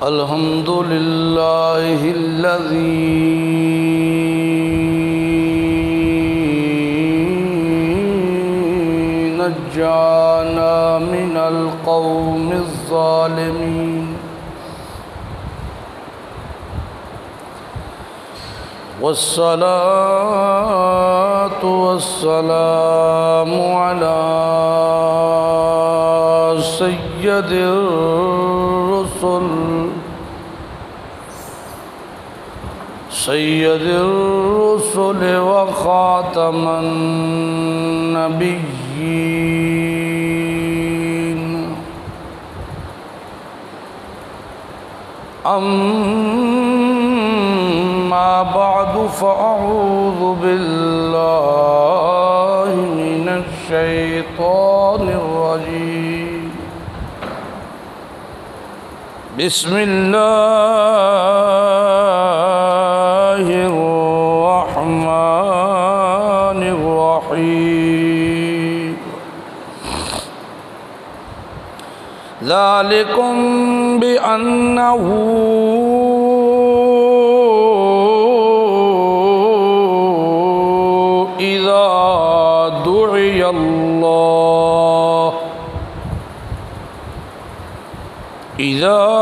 الحمد لله الذي نجانا من القوم الظالمين والصلاة والسلام على سيد الرسل وخاتم النبيين أما بعد فأعوذ بالله من الشيطان الرجيم بسم الله الرحمن الرحيم ذلكم بأنه إذا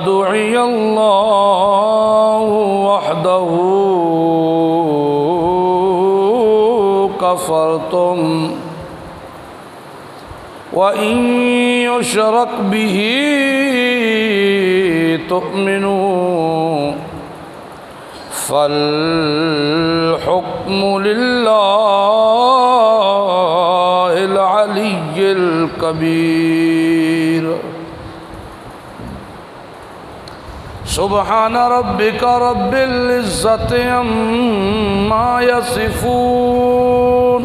دعي الله وحده كفرتم وإن يشرك به تؤمنوا فالحكم لله العلي الكبير سبحان ربك رب العزة عما يصفون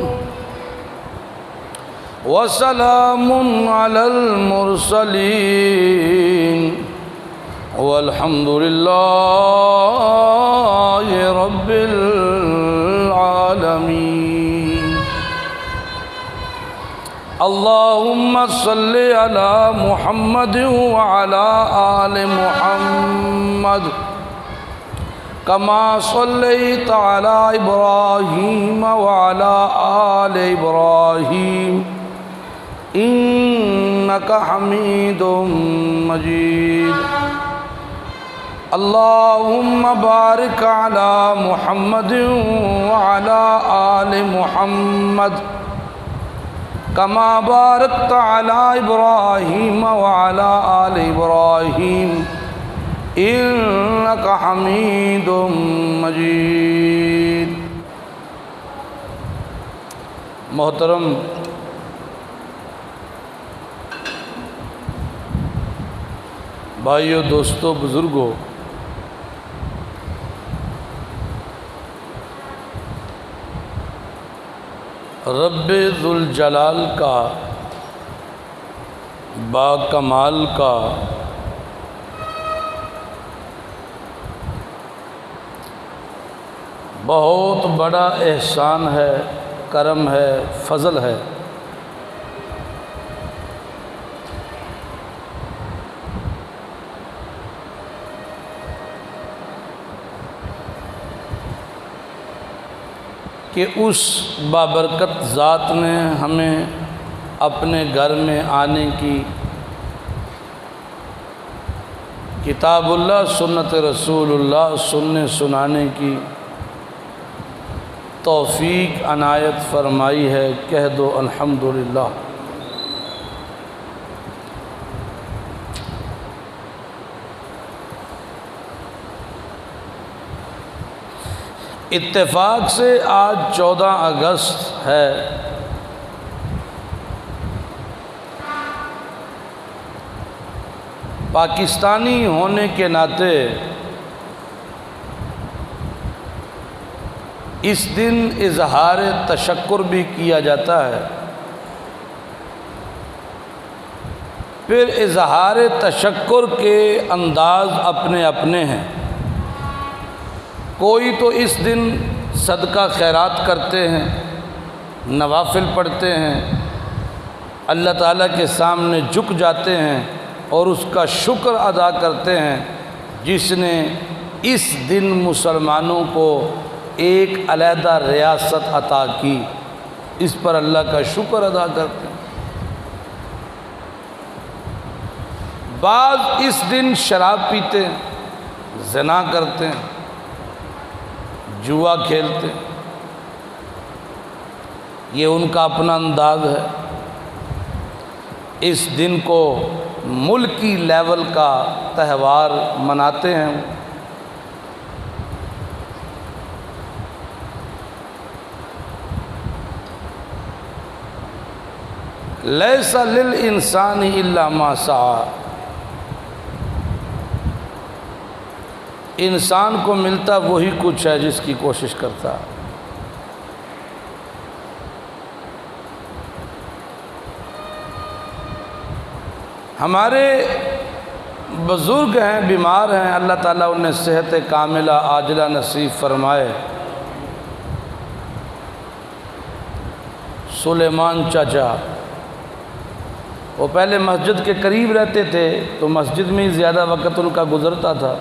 وسلام على المرسلين والحمد لله رب العالمين اللهم صل على محمد وعلى آل محمد كما صليت على إبراهيم وعلى آل إبراهيم إنك حميد مجيد اللهم بارك على محمد وعلى آل محمد كما باركت على إبراهيم وعلى آل إبراهيم إنك حميد مجيد محترم بھائیو، دوستو، بزرگو، رب ذوالجلال کا، با کمال کا بہت بڑا احسان ہے، کرم ہے، فضل ہے کہ اس بابرکت ذات نے ہمیں اپنے گھر میں آنے کی، کتاب اللہ سنت رسول اللہ سننے سنانے کی توفیق عنایت فرمائی ہے۔ کہہ دو الحمدللہ۔ اتفاق سے آج 14 اگست ہے۔ پاکستانی ہونے کے ناطے اس دن اظہار تشکر بھی کیا جاتا ہے۔ پھر اظہار تشکر کے انداز اپنے اپنے ہیں۔ کوئی تو اس دن صدقہ خیرات کرتے ہیں، نوافل پڑھتے ہیں، اللہ تعالیٰ کے سامنے جھک جاتے ہیں، اور اس کا شکر ادا کرتے ہیں جس نے اس دن مسلمانوں کو ایک علیحدہ ریاست عطا کی، اس پر اللہ کا شکر ادا کرتے ہیں۔ بعض اس دن شراب پیتے ہیں، زنا کرتے ہیں، جوا کھیلتے ہیں، یہ ان کا اپنا انداز ہے۔ اس دن کو ملکی لیول کا تہوار مناتے ہیں۔ لیس للانسان الا ما سعی، انسان کو ملتا وہی کچھ ہے جس کی کوشش کرتا ہے۔ ہمارے بزرگ ہیں، بیمار ہیں، اللہ تعالیٰ انہیں صحت کاملہ عاجلہ نصیب فرمائے۔ سلیمان چاچا، وہ پہلے مسجد کے قریب رہتے تھے تو مسجد میں ہی زیادہ وقت ان کا گزرتا تھا۔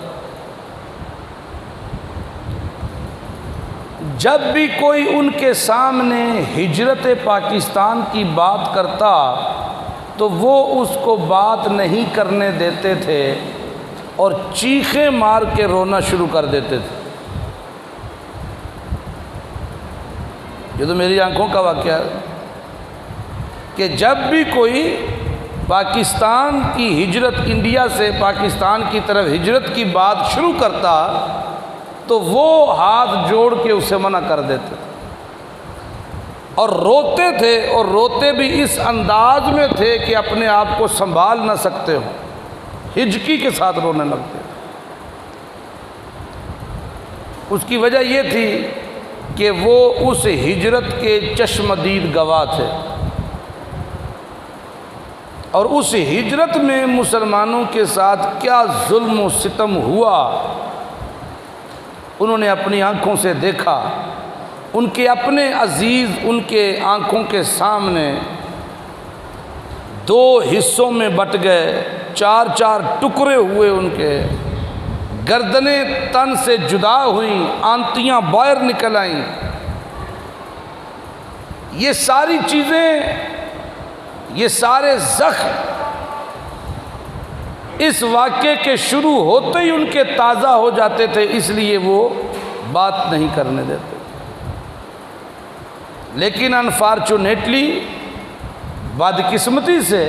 جب بھی کوئی ان کے سامنے ہجرت پاکستان کی بات کرتا تو وہ اس کو بات نہیں کرنے دیتے تھے اور چیخیں مار کے رونا شروع کر دیتے تھے۔ یہ تو میری آنکھوں کا واقعہ ہے کہ جب بھی کوئی پاکستان کی ہجرت، انڈیا سے پاکستان کی طرف ہجرت کی بات شروع کرتا تو وہ ہاتھ جوڑ کے اسے منع کر دیتے تھے اور روتے تھے، اور روتے بھی اس انداز میں تھے کہ اپنے آپ کو سنبھال نہ سکتے ہو، ہچکی کے ساتھ رونے لگتے۔ اس کی وجہ یہ تھی کہ وہ اس ہجرت کے چشمدید گواہ تھے، اور اس ہجرت میں مسلمانوں کے ساتھ کیا ظلم و ستم ہوا انہوں نے اپنی آنکھوں سے دیکھا۔ ان کے اپنے عزیز ان کے آنکھوں کے سامنے دو حصوں میں بٹ گئے، چار چار ٹکڑے ہوئے، ان کے گردنیں تن سے جدا ہوئیں، آنتیاں باہر نکل آئیں۔ یہ ساری چیزیں، یہ سارے زخم اس واقعے کے شروع ہوتے ہی ان کے تازہ ہو جاتے تھے، اس لیے وہ بات نہیں کرنے دیتے۔ لیکن انفارچونیٹلی، بدقسمتی سے،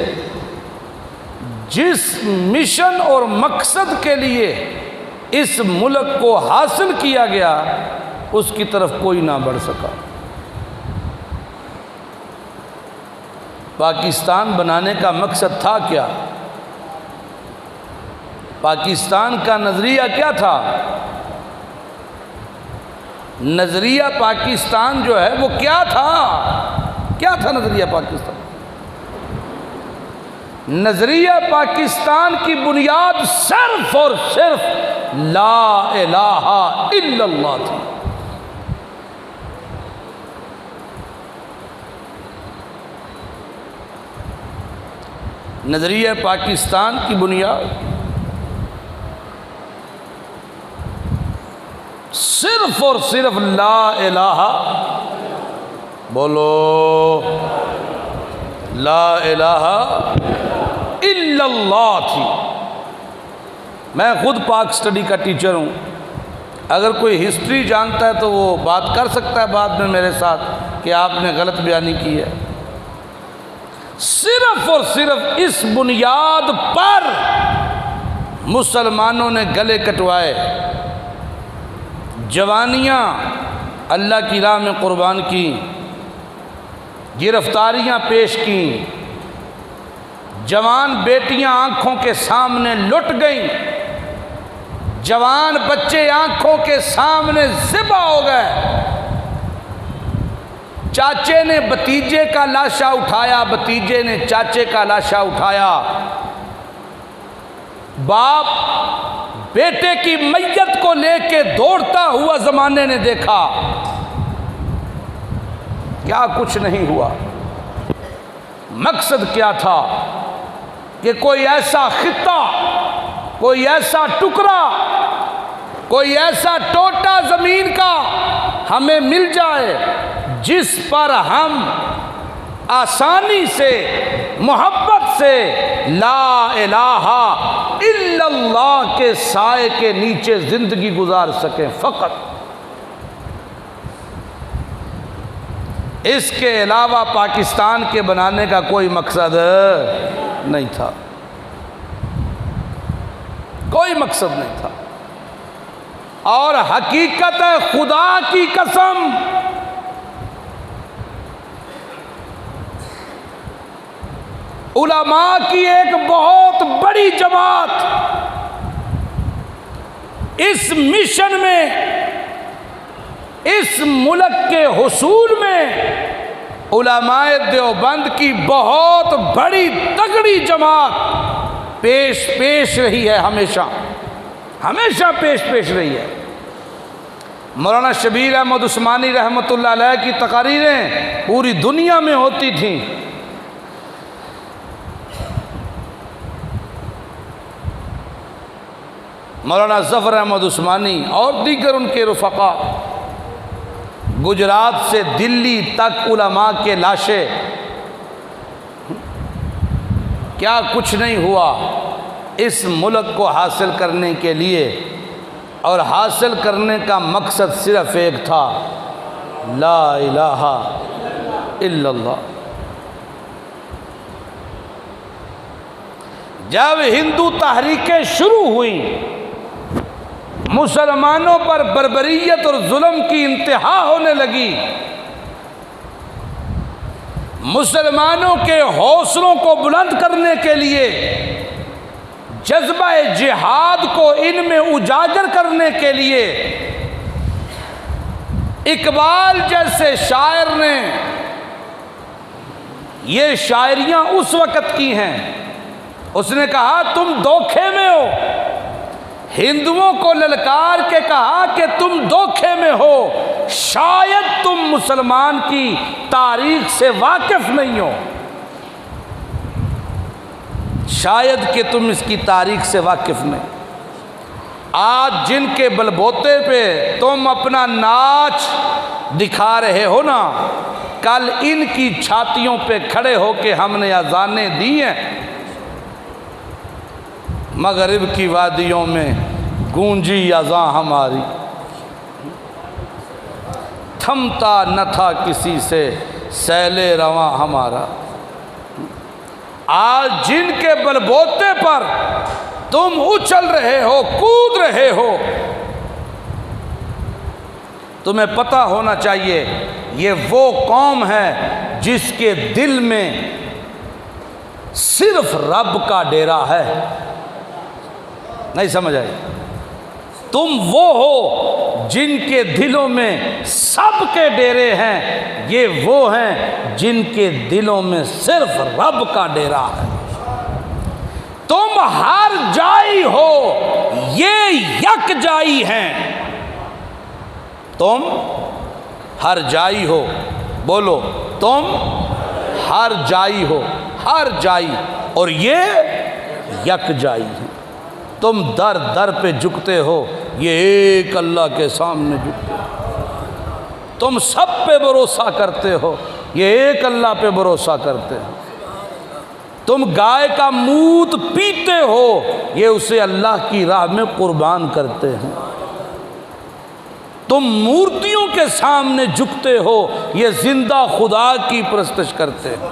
جس مشن اور مقصد کے لیے اس ملک کو حاصل کیا گیا اس کی طرف کوئی نہ بڑھ سکا۔ پاکستان بنانے کا مقصد تھا کیا؟ پاکستان کا نظریہ کیا تھا؟ نظریہ پاکستان جو ہے وہ کیا تھا؟ کیا تھا نظریہ پاکستان؟ نظریہ پاکستان کی بنیاد صرف اور صرف لا الہ الا اللہ تھی۔ نظریہ پاکستان کی بنیاد صرف اور صرف لا الہ، بولو، لا الہ الا اللہ تھی۔ میں خود پاک سٹڈی کا ٹیچر ہوں، اگر کوئی ہسٹری جانتا ہے تو وہ بات کر سکتا ہے بعد میں میرے ساتھ کہ آپ نے غلط بیانی کی ہے۔ صرف اور صرف اس بنیاد پر مسلمانوں نے گلے کٹوائے، جوانیاں اللہ کی راہ میں قربان کی، گرفتاریاں پیش کیں، جوان بیٹیاں آنکھوں کے سامنے لٹ گئیں، جوان بچے آنکھوں کے سامنے ذبح ہو گئے۔ چاچے نے بھتیجے کا لاشا اٹھایا، بھتیجے نے چاچے کا لاشا اٹھایا، باپ بیٹے کی میت کو لے کے دوڑتا ہوا زمانے نے دیکھا۔ کیا کچھ نہیں ہوا۔ مقصد کیا تھا؟ کہ کوئی ایسا خطہ، کوئی ایسا ٹکڑا، کوئی ایسا ٹوٹا زمین کا ہمیں مل جائے جس پر ہم آسانی سے، محبت سے لا الہ الا اللہ کے سائے کے نیچے زندگی گزار سکیں فقط۔ اس کے علاوہ پاکستان کے بنانے کا کوئی مقصد نہیں تھا، کوئی مقصد نہیں تھا۔ اور حقیقت خدا کی قسم، علماء کی ایک بہت بڑی جماعت اس مشن میں، اس ملک کے حصول میں، علماء دیوبند کی بہت بڑی تگڑی جماعت پیش رہی ہے، ہمیشہ پیش رہی ہے۔ مولانا شبیر احمد عثمانی رحمۃ اللہ علیہ کی تقاریریں پوری دنیا میں ہوتی تھیں۔ مولانا ظفر احمد عثمانی اور دیگر ان کے رفقا گجرات سے دلی تک علماء کے لاشیں، کیا کچھ نہیں ہوا اس ملک کو حاصل کرنے کے لیے، اور حاصل کرنے کا مقصد صرف ایک تھا، لا الہ الا اللہ۔ جب ہندو تحریکیں شروع ہوئیں، مسلمانوں پر بربریت اور ظلم کی انتہا ہونے لگی، مسلمانوں کے حوصلوں کو بلند کرنے کے لیے، جذبہ جہاد کو ان میں اجاگر کرنے کے لیے، اقبال جیسے شاعر نے یہ شاعریاں اس وقت کی ہیں۔ اس نے کہا تم دھوکے میں ہو، ہندوؤں کو للکار کے کہا کہ تم دھوکے میں ہو، شاید تم مسلمان کی تاریخ سے واقف نہیں ہو، شاید کہ تم اس کی تاریخ سے واقف نہیں۔ آج جن کے بلبوتے پہ تم اپنا ناچ دکھا رہے ہو نا، کل ان کی چھاتیوں پہ کھڑے ہو کے ہم نے اذانیں دی ہیں، مغرب کی وادیوں میں گونجی اذاں ہماری، تھمتا نہ تھا کسی سے سیل رواں ہمارا۔ آج جن کے بلبوتے پر تم اچھل رہے ہو، کود رہے ہو، تمہیں پتہ ہونا چاہیے یہ وہ قوم ہے جس کے دل میں صرف رب کا ڈیرا ہے۔ نہیں سمجھ آئی؟ تم وہ ہو جن کے دلوں میں سب کے ڈیرے ہیں، یہ وہ ہیں جن کے دلوں میں صرف رب کا ڈیرا ہے۔ تم ہر جائی ہو، یہ یک جائی ہیں۔ تم ہر جائی ہو، بولو تم ہر جائی ہو، ہر جائی، اور یہ یک جائی ہے۔ تم در در پہ جھکتے ہو، یہ ایک اللہ کے سامنے جھکتے ہو۔ تم سب پہ بھروسہ کرتے ہو، یہ ایک اللہ پہ بھروسہ کرتے ہو۔ تم گائے کا مونت پیتے ہو، یہ اسے اللہ کی راہ میں قربان کرتے ہیں۔ تم مورتیوں کے سامنے جھکتے ہو، یہ زندہ خدا کی پرستش کرتے ہیں۔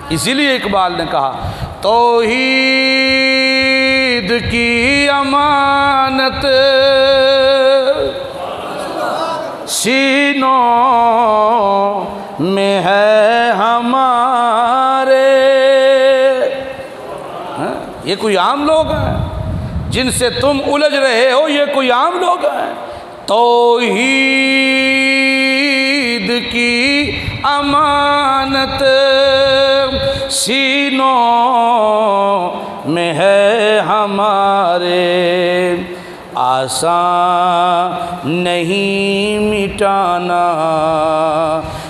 اسی لیے اقبال نے کہا توحید کی امانت سینوں میں ہے ہمارے۔ یہ کوئی عام لوگ ہیں جن سے تم الجھ رہے ہو، یہ کوئی عام لوگ ہیں؟ توحید کی امانت سینوں میں ہے ہمارے، آسان نہیں مٹانا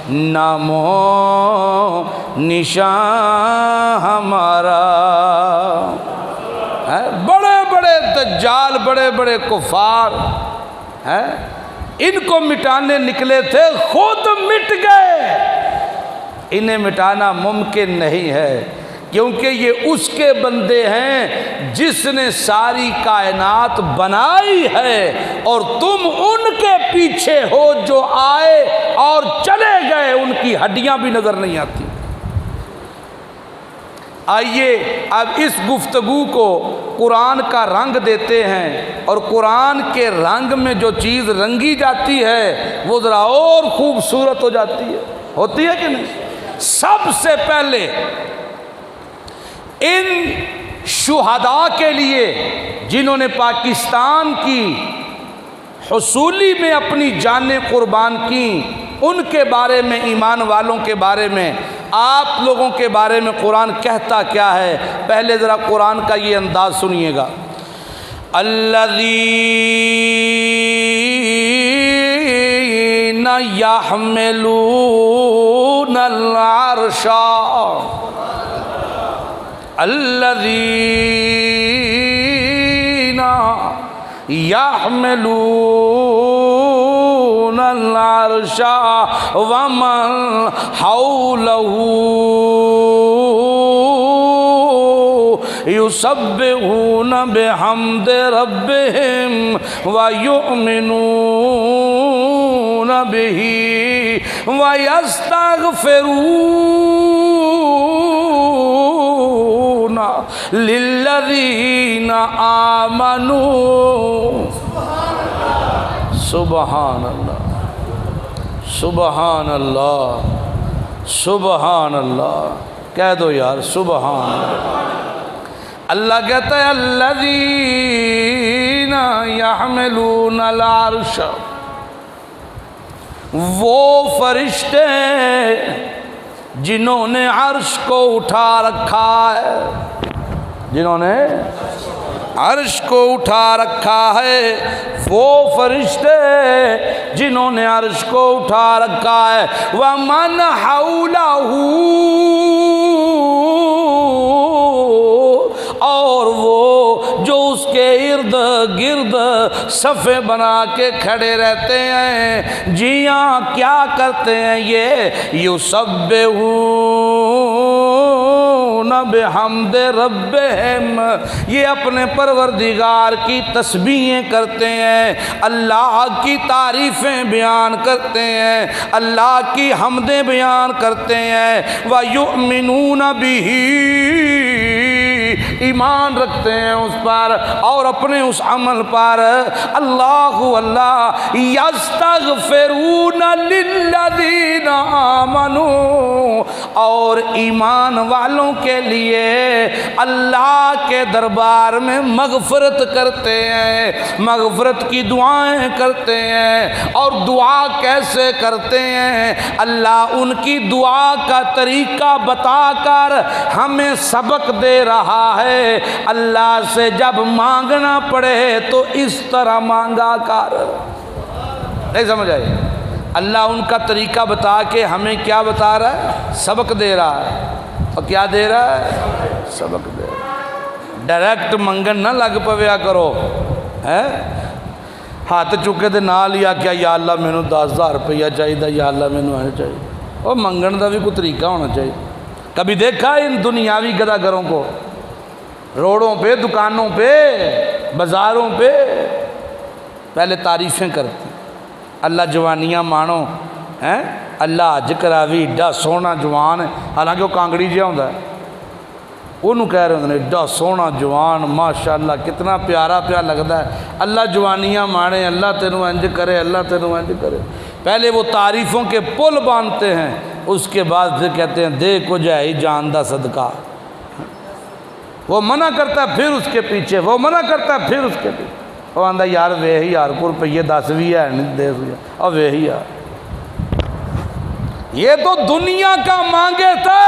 نامو نشان ہمارا. بڑے بڑے دجال، بڑے بڑے کفار ہیں، ان کو مٹانے نکلے تھے، خود مٹ گئے. انہیں مٹانا ممکن نہیں ہے، کیونکہ یہ اس کے بندے ہیں جس نے ساری کائنات بنائی ہے، اور تم ان کے پیچھے ہو جو آئے اور چلے گئے، ان کی ہڈیاں بھی نظر نہیں آتی. آئیے اب اس گفتگو کو قرآن کا رنگ دیتے ہیں، اور قرآن کے رنگ میں جو چیز رنگی جاتی ہے وہ ذرا اور خوبصورت ہو جاتی ہے. ہوتی ہے کہ نہیں؟ سب سے پہلے ان شہداء کے لیے جنہوں نے پاکستان کی حصولی میں اپنی جانیں قربان کیں، ان کے بارے میں، ایمان والوں کے بارے میں، آپ لوگوں کے بارے میں قرآن کہتا کیا ہے؟ پہلے ذرا قرآن کا یہ انداز سنیے گا. الذین یحملون العرش، الذین یحملون العرش ومن حولہ یسبحون بحمد ربہم ویؤمنون بہ ویستغفرون للذین آمنوا. سبحان اللہ، سبحان اللہ، سبحان اللہ. کہہ دو یار سبحان اللہ. اللہ کہتا ہے الذین یحملون العرش، وہ فرشتے جنہوں نے عرش کو اٹھا رکھا ہے، جنہوں نے عرش کو اٹھا رکھا ہے، وہ فرشتے جنہوں نے عرش کو اٹھا رکھا ہے. وَمَنْ حَوْلَهُ، اور وہ جو اس کے ارد گرد صفیں بنا کے کھڑے رہتے ہیں. جیاں کیا کرتے ہیں یہ؟ یسبحون بحمد ربہم، یہ اپنے پروردگار کی تسبیحیں کرتے ہیں، اللہ کی تعریفیں بیان کرتے ہیں، اللہ کی حمدیں بیان کرتے ہیں. وَيُؤْمِنُونَ بِهِ، ایمان رکھتے ہیں اس پر اور اپنے اس عمل پر. اللہ اللہ یستغفرون للذین آمنوا، اور ایمان والوں کے لیے اللہ کے دربار میں مغفرت کرتے ہیں، مغفرت کی دعائیں کرتے ہیں. اور دعا کیسے کرتے ہیں؟ اللہ ان کی دعا کا طریقہ بتا کر ہمیں سبق دے رہا ہے. اللہ سے جب مانگنا پڑے تو اس طرح مانگا کر. نہیں سمجھ آئی؟ اللہ ان کا طریقہ بتا کے ہمیں کیا بتا رہا ہے؟ سبق دے رہا ہے. اور کیا دے رہا ہے؟ سبق دے رہا ہے. ڈائریکٹ منگن نہ لگ پویا کرو، ہاتھ چکے دے نال یا کیا یا اللہ مینوں 10,000 روپیہ چاہیے، یا اللہ مینوں ایسا چاہیے. اور منگن کا بھی کوئی طریقہ ہونا چاہیے. کبھی دیکھا ان دنیاوی گداگروں کو روڈوں پہ، دکانوں پہ، بازاروں پہ پہلے تعریفیں کرتے، اللہ جوانیاں مانو، اللہ حج کراوی، ایڈا سونا جوان ہے، حالانکہ وہ کانگڑی جہا ہوتا ہے، انہوں کہہ رہے ہوتے ہیں ایڈا سونا جوان، ماشاءاللہ کتنا پیارا پیا لگتا ہے، اللہ جوانیاں مانے، اللہ تینوں انج کرے، اللہ تینوں انج کرے. پہلے وہ تعریفوں کے پل باندھتے ہیں، اس کے بعد پھر کہتے ہیں دے کو جائے جان دا صدقہ. وہ منع کرتا ہے پھر اس کے پیچھے، وہ منع کرتا ہے پھر اس کے پیچھے. وہ آندہ یار وہی یار کو روپیے 10 بھی ہے نہیں دے سکیا، اور وہی یار یہ تو دنیا کا مانگے تھے،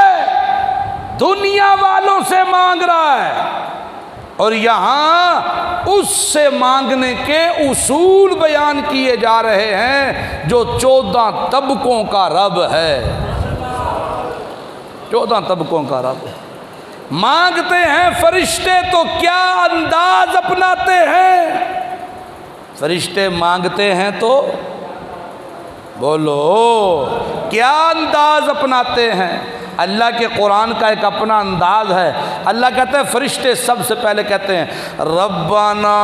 دنیا والوں سے مانگ رہا ہے. اور یہاں اس سے مانگنے کے اصول بیان کیے جا رہے ہیں جو 14 طبقوں کا رب ہے، 14 طبقوں کا رب ہے۔ مانگتے ہیں فرشتے تو کیا انداز اپناتے ہیں؟ فرشتے مانگتے ہیں تو بولو کیا انداز اپناتے ہیں؟ اللہ کے قرآن کا ایک اپنا انداز ہے۔ اللہ کہتے ہیں فرشتے سب سے پہلے کہتے ہیں ربنا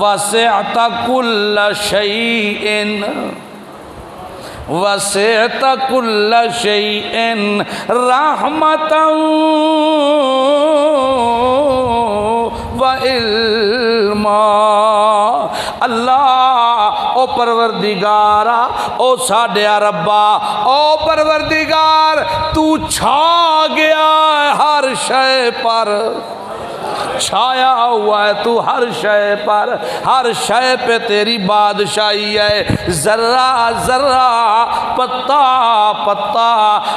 وسعت کل شیء وسعت کل شیء رحمتا وعلما۔ اللہ او پروردگارا، او ساڈے ربا، او پروردگار تو چھا گیا ہے ہر شے پر، چھایا ہوا ہے تو ہر شے پر، ہر شے پہ تیری بادشاہی ہے، ذرہ ذرہ پتا پتا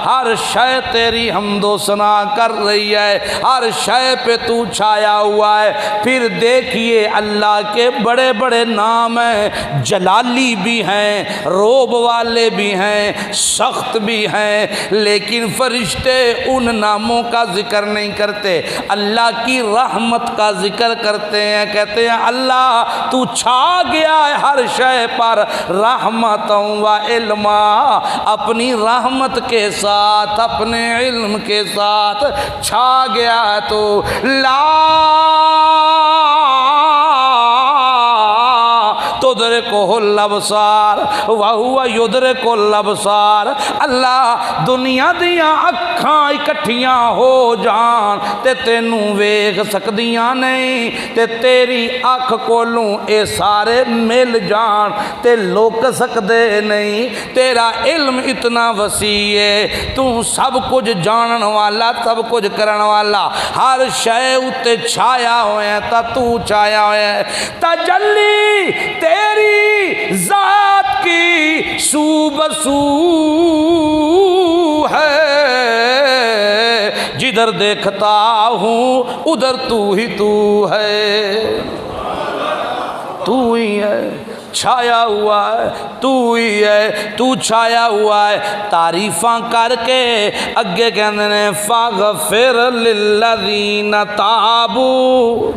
ہر شے تیری حمد و ثنا کر رہی ہے، ہر شے پہ تو چھایا ہوا ہے۔ پھر دیکھیے اللہ کے بڑے بڑے نام ہیں، جلالی بھی ہیں، روب والے بھی ہیں، سخت بھی ہیں، لیکن فرشتے ان ناموں کا ذکر نہیں کرتے، اللہ کی رحمت کا ذکر کرتے ہیں، کہتے ہیں اللہ تو چھا گیا ہے ہر شے پر رحمت و علما، اپنی رحمت کے ساتھ اپنے علم کے ساتھ چھا گیا ہے تو لا تدرکہ الابصار وہو یدرک الابصار۔ اللہ دنیا دیاں اکھاں اکٹھیاں ہو جان تے تینوں ویکھ سکدیاں نہیں، تے تیری اکھ کولوں اے سارے مل جان تے لوک سکدے نہیں۔ تیرا علم اتنا وسیع ہے، تو سب کچھ جانن والا، سب کچھ کرن والا، ہر شے اتے چھایا ہویا تا تو چھایا ہویا ہے۔ تجلی تیری ذات کی سو بسو ہے، جدھر دیکھتا ہوں ادھر تو ہی تو ہے، تو ہی ہے، چھایا ہوا ہے، تو ہی ہے، تو چھایا ہوا ہے۔ تعریفاں کر کے اگے کہندے نے فاغفر للذین تابوا،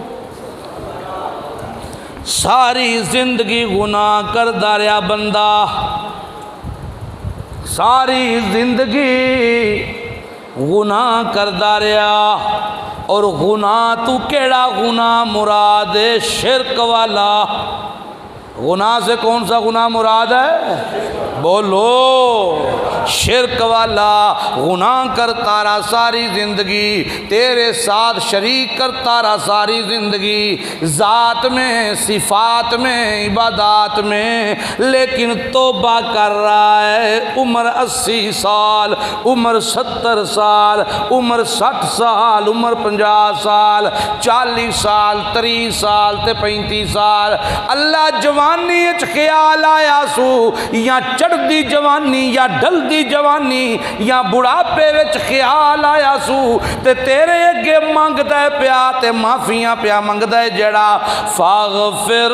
ساری زندگی گناہ کردا رہیا بندہ، ساری زندگی گناہ کردا رہیا، اور گناہ تو کیڑا گناہ مراد ہے؟ شرک والا۔ گناہ سے کون سا گناہ مراد ہے؟ بولو شرک والا گناہ کرتا رہا ساری زندگی، تیرے ساتھ شریک کرتا رہا ساری زندگی، ذات میں، صفات میں، عبادات میں، لیکن توبہ کر رہا ہے۔ عمر 80 سال، عمر 70 سال، عمر 60 سال، عمر 50 سال، 40 سال، 30 سال تے 35 سال۔ اللہ جوانی اچ خیال آیا سو، یا چڑھ دی جوانی یا ڈھل دی جوانی یا بڑھاپے وچ خیال آیا سو، تے تیرے اگے منگدا ہے پیا تے معافیاں پیا منگدا ہے جڑا فاغفر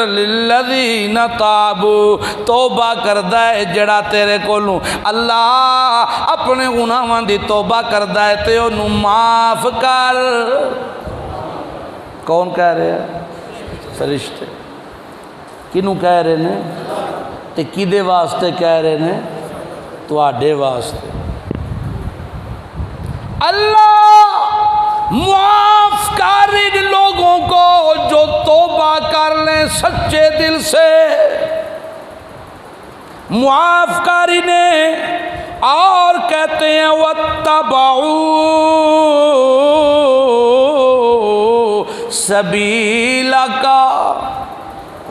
للذین تابوا، توبہ کردا ہے جڑا تیرے کولوں اللہ اپنے گناہاں دی توبہ کردا ہے تے اونوں معاف کر۔ کون کہہ رہے ہیں؟ فرشتے۔ کنوں کہہ رہے ہیں؟ تے کدے واسطے کہہ رہے ہیں؟ تواڈے واسطے۔ اللہ معاف کر ان لوگوں کو جو توبہ کر لیں سچے دل سے، معاف کر انہیں۔ اور کہتے ہیں واتبعوا سبیلک،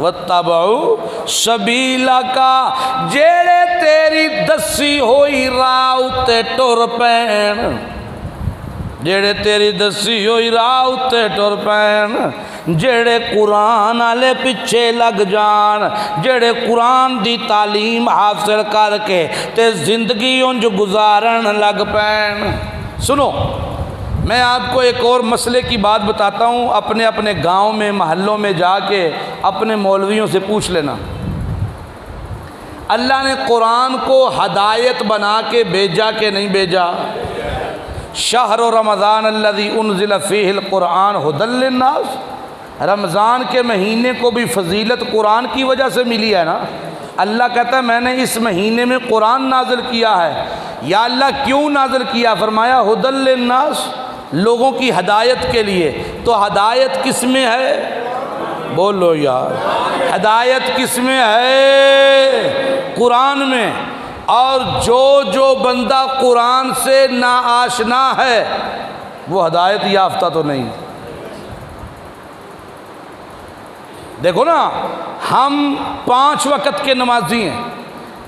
واتبعوا سبیلک، جیڑے تیری دسی ہوئی راہ تے ٹر پین، جڑے تیری دسی ہوئی راہ اتے ٹر پین، جڑے قرآن والے پیچھے لگ جان، جڑے قرآن دی تعلیم حاصل کر کے تے زندگی انج گزارن لگ پین۔ سنو، میں آپ کو ایک اور مسئلے کی بات بتاتا ہوں، اپنے اپنے گاؤں میں محلوں میں جا کے اپنے مولویوں سے پوچھ لینا۔ اللہ نے قرآن کو ہدایت بنا کے بھیجا کہ نہیں بھیجا؟ شہر رمضان الذی انزل فیہ القرآن ھدی للناس، رمضان کے مہینے کو بھی فضیلت قرآن کی وجہ سے ملی ہے نا۔ اللہ کہتا ہے میں نے اس مہینے میں قرآن نازل کیا ہے۔ یا اللہ کیوں نازل کیا؟ فرمایا ھدی للناس، لوگوں کی ہدایت کے لیے۔ تو ہدایت کس میں ہے؟ بولو یار، ہدایت کس میں ہے؟ قرآن میں۔ اور جو بندہ قرآن سے ناآشنا ہے وہ ہدایت یافتہ تو نہیں۔ دیکھو نا، ہم 5 وقت کے نمازی ہیں،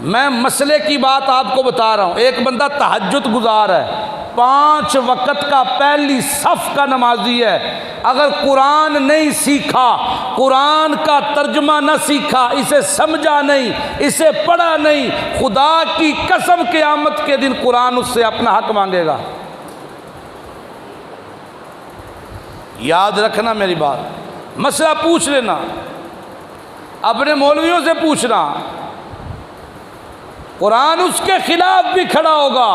میں مسئلے کی بات آپ کو بتا رہا ہوں۔ ایک بندہ تہجد گزار ہے، 5 وقت کا پہلی صف کا نمازی ہے، اگر قرآن نہیں سیکھا، قرآن کا ترجمہ نہ سیکھا، اسے سمجھا نہیں، اسے پڑھا نہیں، خدا کی قسم قیامت کے دن قرآن اس سے اپنا حق مانگے گا۔ یاد رکھنا میری بات، مسئلہ پوچھ لینا، اپنے مولویوں سے پوچھنا، قرآن اس کے خلاف بھی کھڑا ہوگا۔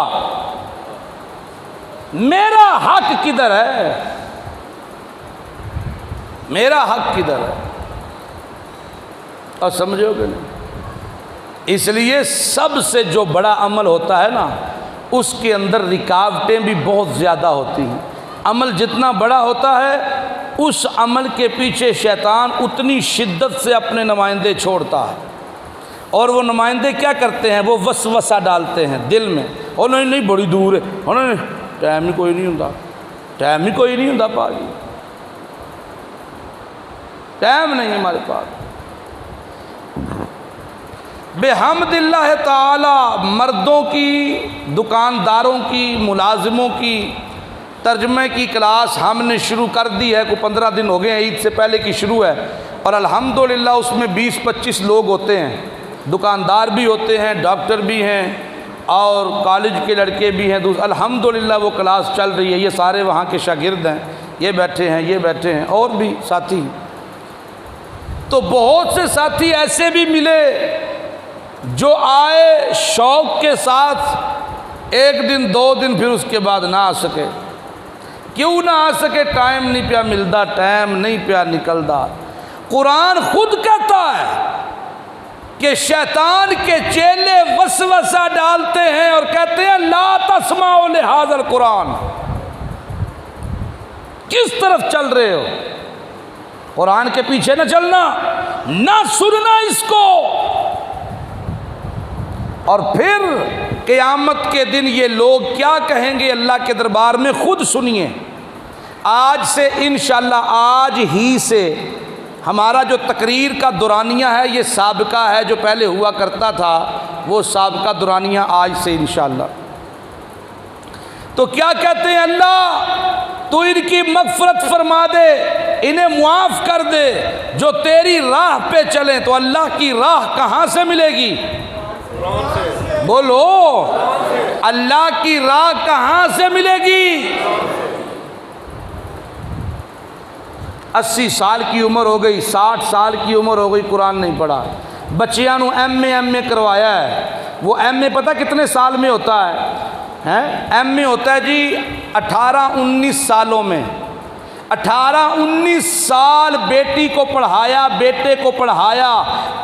میرا حق کدھر ہے؟ میرا حق کدھر ہے؟ اور سمجھو کہ نہیں؟ اس لیے سب سے جو بڑا عمل ہوتا ہے نا، اس کے اندر رکاوٹیں بھی بہت زیادہ ہوتی ہیں۔ عمل جتنا بڑا ہوتا ہے، اس عمل کے پیچھے شیطان اتنی شدت سے اپنے نمائندے چھوڑتا ہے، اور وہ نمائندے کیا کرتے ہیں؟ وہ وسوسہ ڈالتے ہیں دل میں، اور نہیں بڑی دور ہے، ٹائم ہی کوئی نہیں ہوں، ٹائم ہی کوئی نہیں ہوں پاجی، ٹائم نہیں ہمارے پاس۔ بحمد اللہ تعالی مردوں کی، دکانداروں کی، ملازموں کی ترجمے کی کلاس ہم نے شروع کر دی ہے، کوئی 15 دن ہو گئے ہیں، عید سے پہلے کی شروع ہے، اور الحمدللہ اس میں 20-25 لوگ ہوتے ہیں، دکاندار بھی ہوتے ہیں، ڈاکٹر بھی ہیں، اور کالج کے لڑکے بھی ہیں۔ الحمدللہ وہ کلاس چل رہی ہے، یہ سارے وہاں کے شاگرد ہیں، یہ بیٹھے ہیں، یہ بیٹھے ہیں، اور بھی ساتھی۔ تو بہت سے ساتھی ایسے بھی ملے جو آئے شوق کے ساتھ، 1 دن 2 دن، پھر اس کے بعد نہ آ سکے۔ کیوں نہ آ سکے؟ ٹائم نہیں پیا ملتا، ٹائم نہیں پیا نکلتا۔ قرآن خود کہتا ہے کہ شیطان کے چیلے وسوسہ ڈالتے ہیں اور کہتے ہیں لا تسمعوا لہذا القرآن۔ کس طرف چل رہے ہو؟ قرآن کے پیچھے نہ چلنا، نہ سننا اس کو۔ اور پھر قیامت کے دن یہ لوگ کیا کہیں گے اللہ کے دربار میں؟ خود سنیے۔ آج سے انشاءاللہ، آج ہی سے ہمارا جو تقریر کا دورانیہ ہے، یہ سابقہ ہے، جو پہلے ہوا کرتا تھا وہ سابقہ دورانیہ آج سے انشاءاللہ۔ تو کیا کہتے ہیں؟ اللہ تو ان کی مغفرت فرما دے، انہیں معاف کر دے جو تیری راہ پہ چلیں۔ تو اللہ کی راہ کہاں سے ملے گی؟ بولو، اللہ کی راہ کہاں سے ملے گی؟ 80 سال کی عمر ہو گئی، 60 سال کی عمر ہو گئی، قرآن نہیں پڑھا۔ بچیاں نو ایم اے کروایا ہے۔ وہ ایم اے پتہ کتنے سال میں ہوتا ہے؟ ایم اے ہوتا ہے جی 18-19 سالوں میں۔ 18-19 سال بیٹی کو پڑھایا، بیٹے کو پڑھایا،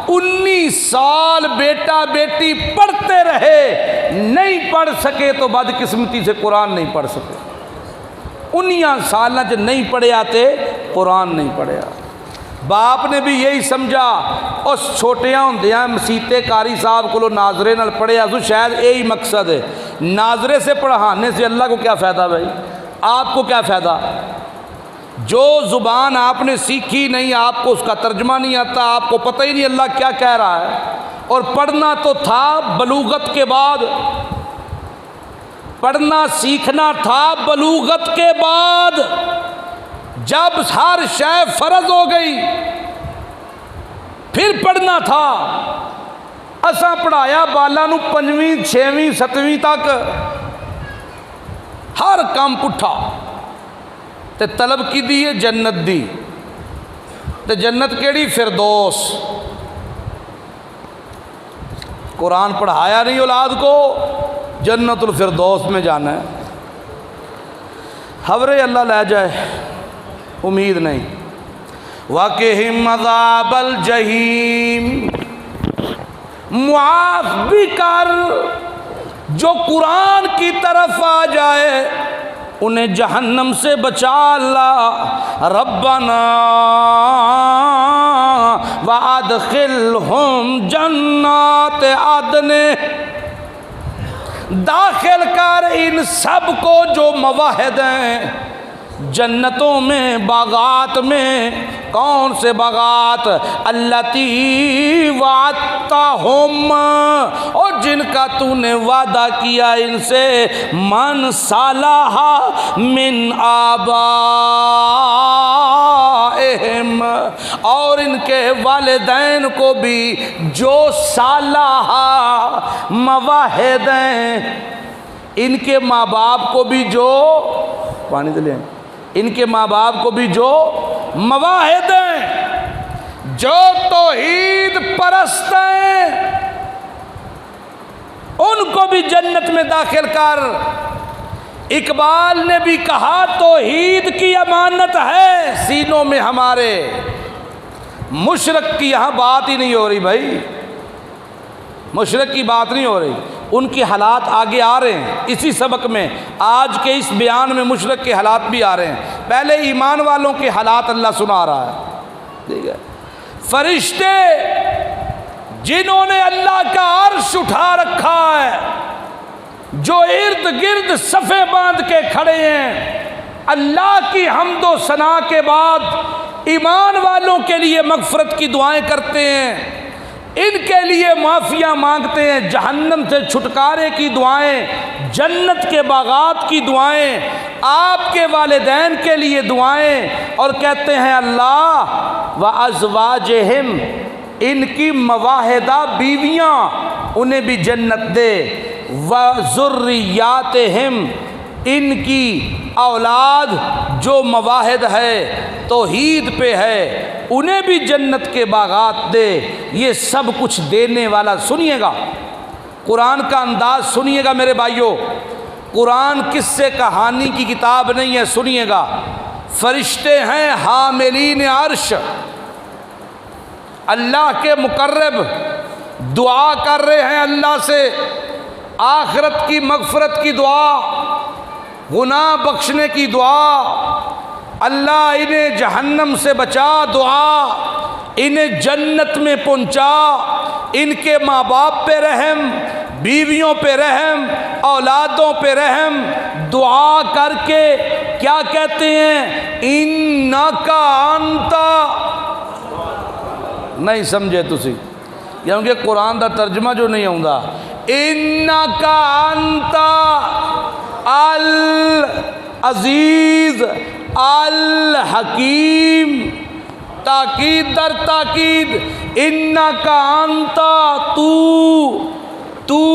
19 سال بیٹا بیٹی پڑھتے رہے، نہیں پڑھ سکے تو بدقسمتی سے قرآن نہیں پڑھ سکے۔ 19 سال جو نہیں پڑھے آتے، قرآن نہیں پڑھے آتے۔ باپ نے بھی یہی سمجھا، اس چھوٹیاں ہوندیاں مسیتے قاری صاحب کو ناظرے نال پڑھے آسو، شاید یہی مقصد ہے۔ ناظرے سے پڑھانے سے اللہ کو کیا فائدہ بھائی؟ آپ کو کیا فائدہ؟ جو زبان آپ نے سیکھی نہیں، آپ کو اس کا ترجمہ نہیں آتا، آپ کو پتہ ہی نہیں اللہ کیا کہہ رہا ہے، اور پڑھنا تو تھا بلوغت کے بعد۔ پڑھنا سیکھنا تھا بلوغت کے بعد، جب ہر شے فرض ہو گئی پھر پڑھنا تھا۔ اساں پڑھایا بالا نو 5ویں 6ویں 7ویں تک، ہر کام پٹھا تے طلب کی دی ہے جنت دی، تے جنت کیڑی؟ فردوس۔ قرآن پڑھایا نہیں اولاد کو، جنت الفردوس میں جانا ہے۔ خبرے اللہ لے جائے، امید نہیں۔ وَقِهِمْ عَذَابَ الْجَحِيمِ، معاف بھی کر جو قرآن کی طرف آ جائے، انہیں جہنم سے بچا اللہ۔ ربنا وَأَدْخِلْهُمْ جنات عدن، داخل کر ان سب کو جو موحد ہیں جنتوں میں، باغات میں۔ کون سے باغات؟ التی وعدتہم، اور جن کا تو نے وعدہ کیا ان سے۔ من صالح من آبائہم، اور ان کے والدین کو بھی جو صالح موحد ہیں، ان کے ماں باپ کو بھی جو پانی دلیں، ان کے ماں باپ کو بھی جو مواہد ہیں، جو توحید پرست ہیں، ان کو بھی جنت میں داخل کر۔ اقبال نے بھی کہا توحید کی امانت ہے سینوں میں ہمارے۔ مشرک کی یہاں بات ہی نہیں ہو رہی بھائی، مشرک کی بات نہیں ہو رہی، ان کے حالات آگے آ رہے ہیں اسی سبق میں۔ آج کے اس بیان میں مشرک کے حالات بھی آ رہے ہیں، پہلے ایمان والوں کے حالات اللہ سنا رہا ہے۔ ٹھیک ہے، فرشتے جنہوں نے اللہ کا عرش اٹھا رکھا ہے، جو ارد گرد صفیں باندھ کے کھڑے ہیں، اللہ کی حمد و ثنا کے بعد ایمان والوں کے لیے مغفرت کی دعائیں کرتے ہیں، ان کے لیے معافیاں مانگتے ہیں، جہنم سے چھٹکارے کی دعائیں، جنت کے باغات کی دعائیں، آپ کے والدین کے لیے دعائیں، اور کہتے ہیں اللہ وَأَزْوَاجِهِمْ، ان کی مواہدہ بیویاں انہیں بھی جنت دے، وَذُرِّيَّاتِهِمْ، ان کی اولاد جو مواحد ہے، توحید پہ ہے، انہیں بھی جنت کے باغات دے۔ یہ سب کچھ دینے والا، سنیے گا قرآن کا انداز، سنیے گا میرے بھائیوں، قرآن قصے کہانی کی کتاب نہیں ہے، سنیے گا۔ فرشتے ہیں حاملین عرش، اللہ کے مقرب، دعا کر رہے ہیں اللہ سے آخرت کی مغفرت کی دعا، گناہ بخشنے کی دعا، اللہ انہیں جہنم سے بچا دعا، انہیں جنت میں پہنچا، ان کے ماں باپ پہ رحم، بیویوں پہ رحم، اولادوں پہ رحم، دعا کر کے کیا کہتے ہیں؟ انکا انتا، نہیں سمجھے تسی، کیونکہ قرآن دا ترجمہ جو نہیں ہوں گا، انکا انتا العزیز الحکیم، تاکید در تاکید، انکا انتا، تو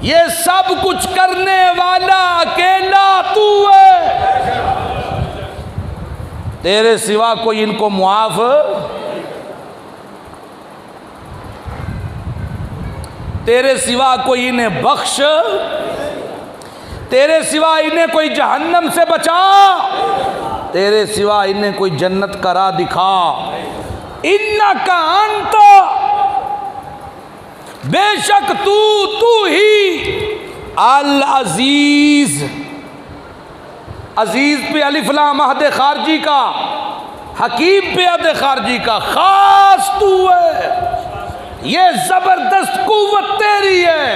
یہ سب کچھ کرنے والا اکیلا تو ہے، تیرے سوا کوئی ان کو معاف، تیرے سوا کوئی انہیں بخش، تیرے سوا انہیں کوئی جہنم سے بچا، تیرے سوا انہیں کوئی جنت کا راہ دکھا۔ انکا انت، بے شک تو ہی العزیز، عزیز پہ الف لام عہد خارجی کا، حکیم پہ عہد خارجی کا، خاص تو ہے، یہ زبردست قوت تیری ہے،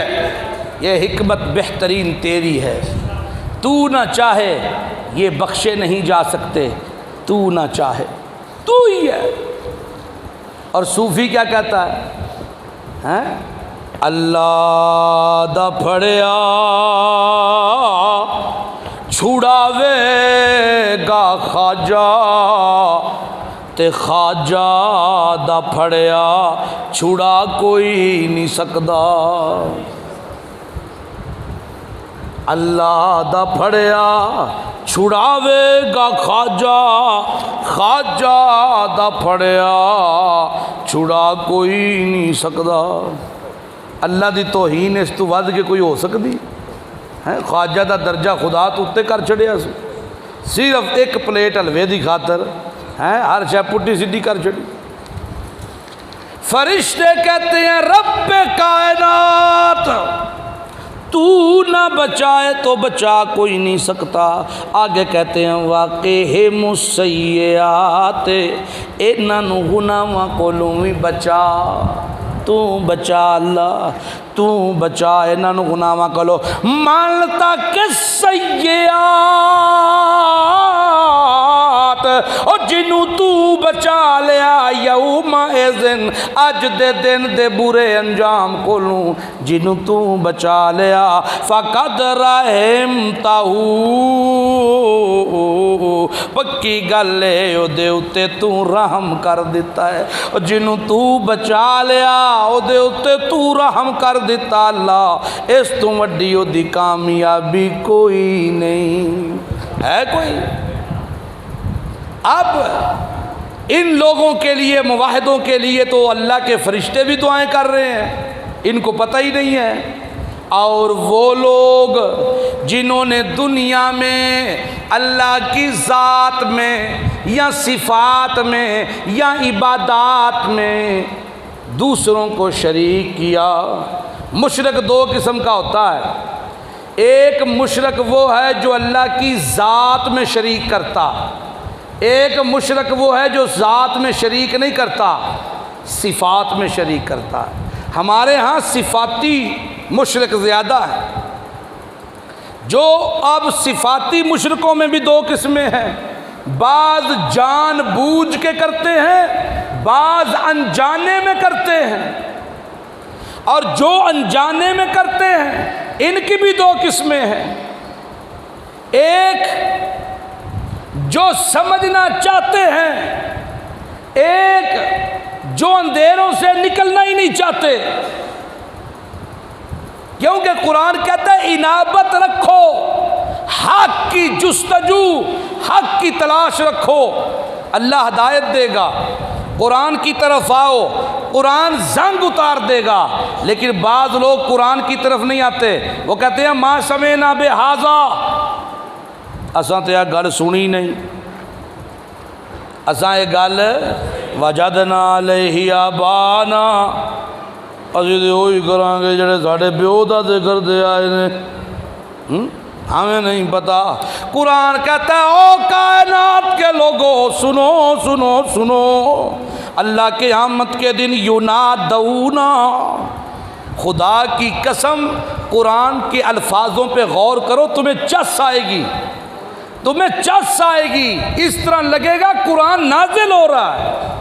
یہ حکمت بہترین تیری ہے، تو نہ چاہے یہ بخشے نہیں جا سکتے، تو نہ چاہے تو ہی ہے۔ اور صوفی کیا کہتا ہے؟ اللہ دا پھڑیا چھڑاوے گا خواجہ تے خواجہ دا پھڑیا چھڑا کوئی نہیں سکدا۔ اللہ دا پھڑیا چھڑاوے گا خواجہ، خواجہ دا پھڑیا چھڑا کوئی نہیں سکدا۔ اللہ دی توہین اس تو ود کے کوئی ہو سکتی ہے؟ خواجہ دا درجہ خدا تو اتے کر چھڑیا سو، صرف ایک پلیٹ حلوے دی خاطر ہے ہر شے پٹی سیدھی کر چھڑی۔ فرشتے کہتے ہیں رب کائنات تو نہ بچائے تو بچا کوئی نہیں سکتا۔ آگے کہتے ہیں واقع مسیئات انہاں گناہاں کولوں وی بچا، تو بچا اللہ، تو بچا انہاں گناہاں کولوں۔ مانتا کس سیئات اور جنوں تو بچا لیا یوم اذن اج دے دن دے برے انجام کولوں جنوں تو بچا لیا فقد رحمتہ، پکی گل ہے او دے اتے تو رحم کر دیتا ہے، اور جنوں تو بچا لیا او دے اتے تو رحم کر دیتا۔ اللہ اس تو وڈی او دی کامیابی کوئی نہیں ہے کوئی۔ اب ان لوگوں کے لیے، موحدوں کے لیے تو اللہ کے فرشتے بھی دعائیں کر رہے ہیں، ان کو پتہ ہی نہیں ہے۔ اور وہ لوگ جنہوں نے دنیا میں اللہ کی ذات میں یا صفات میں یا عبادات میں دوسروں کو شریک کیا۔ مشرک دو قسم کا ہوتا ہے، ایک مشرک وہ ہے جو اللہ کی ذات میں شریک کرتا، ایک مشرک وہ ہے جو ذات میں شریک نہیں کرتا، صفات میں شریک کرتا ہے۔ ہمارے ہاں صفاتی مشرک زیادہ ہے۔ جو اب صفاتی مشرکوں میں بھی دو قسمیں ہیں، بعض جان بوجھ کے کرتے ہیں، بعض انجانے میں کرتے ہیں، اور جو انجانے میں کرتے ہیں ان کی بھی دو قسمیں ہیں۔ ایک جو سمجھنا چاہتے ہیں، ایک جو اندھیروں سے نکلنا ہی نہیں چاہتے، کیونکہ قرآن کہتا ہے انابت رکھو، حق کی جستجو، حق کی تلاش رکھو، اللہ ہدایت دے گا۔ قرآن کی طرف آؤ، قرآن زنگ اتار دے گا۔ لیکن بعض لوگ قرآن کی طرف نہیں آتے، وہ کہتے ہیں ما سمعنا بہذا، اساں تے گل سنی نہیں، اساں یہ گل وجدنا علیہ آبانا، اسی تے وہی کران گے جڑے ساڈے پیو دادے کردے آئے نے، ہمیں نہیں پتا۔ قرآن کہتا ہے او کائنات کے لوگوں سنو سنو سنو، اللہ کے قیامت کے دن ینادونا، خدا کی قسم قرآن کے الفاظوں پہ غور کرو، تمہیں چس آئے گی، تمہیں چس آئے گی، اس طرح لگے گا قرآن نازل ہو رہا ہے۔